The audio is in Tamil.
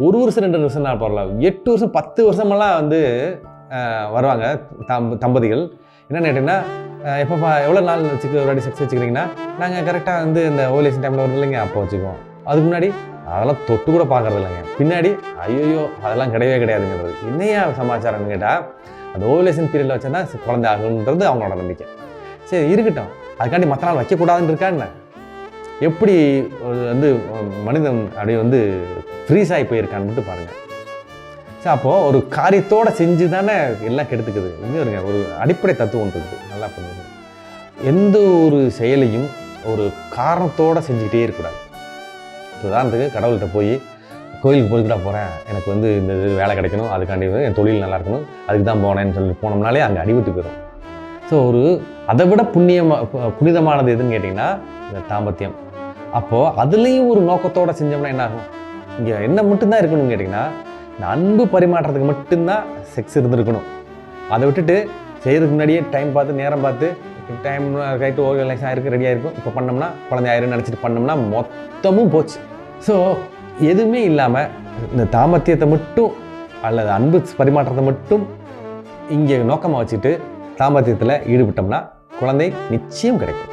1 வருஷம் 2 வருஷம் தான் பரவாயில்ல, 8 வருஷம் 10 வருஷமெல்லாம் வந்து வருவாங்க தம்பதிகள். என்னென்னு கேட்டிங்கன்னா, எப்போப்பா எவ்வளோ நாள் ஒரு வாட்டி செக்ஸ் வச்சுக்கிறீங்கன்னா, நாங்கள் கரெக்டாக வந்து இந்த ஓவலேஷன் டைமில் வருது இல்லைங்க, அப்போ வச்சுக்குவோம். அதுக்கு முன்னாடி அதெல்லாம் தொட்டு கூட பார்க்கறது இல்லைங்க. பின்னாடி ஐயோ அதெல்லாம் கிடையவே கிடையாதுங்கிறது. என்னையா சமாச்சாரம்னு கேட்டால், அந்த ஓவலேஷன் பீரியடில் வச்சா தான் குழந்தை ஆகுன்றது அவங்களோட நம்பிக்கை. சரி இருக்கட்டும், அதுக்காண்டி மற்ற நாள் வைக்கக்கூடாதுன்னு இருக்கா என்ன? எப்படி வந்து மனிதன் அப்படி வந்து ஃப்ரீஸ் ஆகி போயிருக்கான்னு மட்டும் பாருங்கள். சரி, அப்போது ஒரு காரியத்தோடு செஞ்சு தானே எல்லாம் கெடுத்துக்குது. இங்கே இருங்க, ஒரு அடிப்படை தத்துவம் இருக்குது, நல்லா பண்ணுது. எந்த ஒரு செயலையும் ஒரு காரணத்தோடு செஞ்சுக்கிட்டே இருக்கக்கூடாது. உதாரணத்துக்கு கடவுள்கிட்ட போய் கோயிலுக்கு போய்கிட்டா போகிறேன், எனக்கு வந்து இந்த இது வேலை கிடைக்கணும், அதுக்காண்டி என் தொழில் நல்லா இருக்கணும், அதுக்கு தான் போனேன்னு சொல்லி போனோம்னாலே அங்கே அடிபட்டு போயிடும். ஸோ ஒரு அதை விட புனிதமானது எதுன்னு கேட்டிங்கன்னா இந்த தாம்பத்தியம். அப்போது அதுலேயும் ஒரு நோக்கத்தோடு செஞ்சோம்னா என்ன ஆகும்? இங்கே என்ன மட்டும்தான் இருக்கணும்னு கேட்டிங்கன்னா, இந்த அன்பு பரிமாற்றத்துக்கு மட்டும்தான் செக்ஸ் இருந்துருக்கணும். அதை விட்டுட்டு செய்கிறதுக்கு முன்னாடியே டைம் பார்த்து நேரம் பார்த்து டைம் ரைட்டு ஓவலேஷன் ஆகிருக்கு, ரெடியாக இருக்கும், இப்போ பண்ணோம்னா குழந்தை ஆயிரும் நினச்சிட்டு பண்ணோம்னா மொத்தமும் போச்சு. ஸோ எதுவுமே இல்லாமல் இந்த தாம்பத்தியத்தை மட்டும் அல்லது அன்பு பரிமாற்றத்தை மட்டும் இங்கே நோக்கமாக வச்சுட்டு தாம்பத்தியத்தில் ஈடுபட்டோம்னா குழந்தை நிச்சயம் கிடைக்கும்.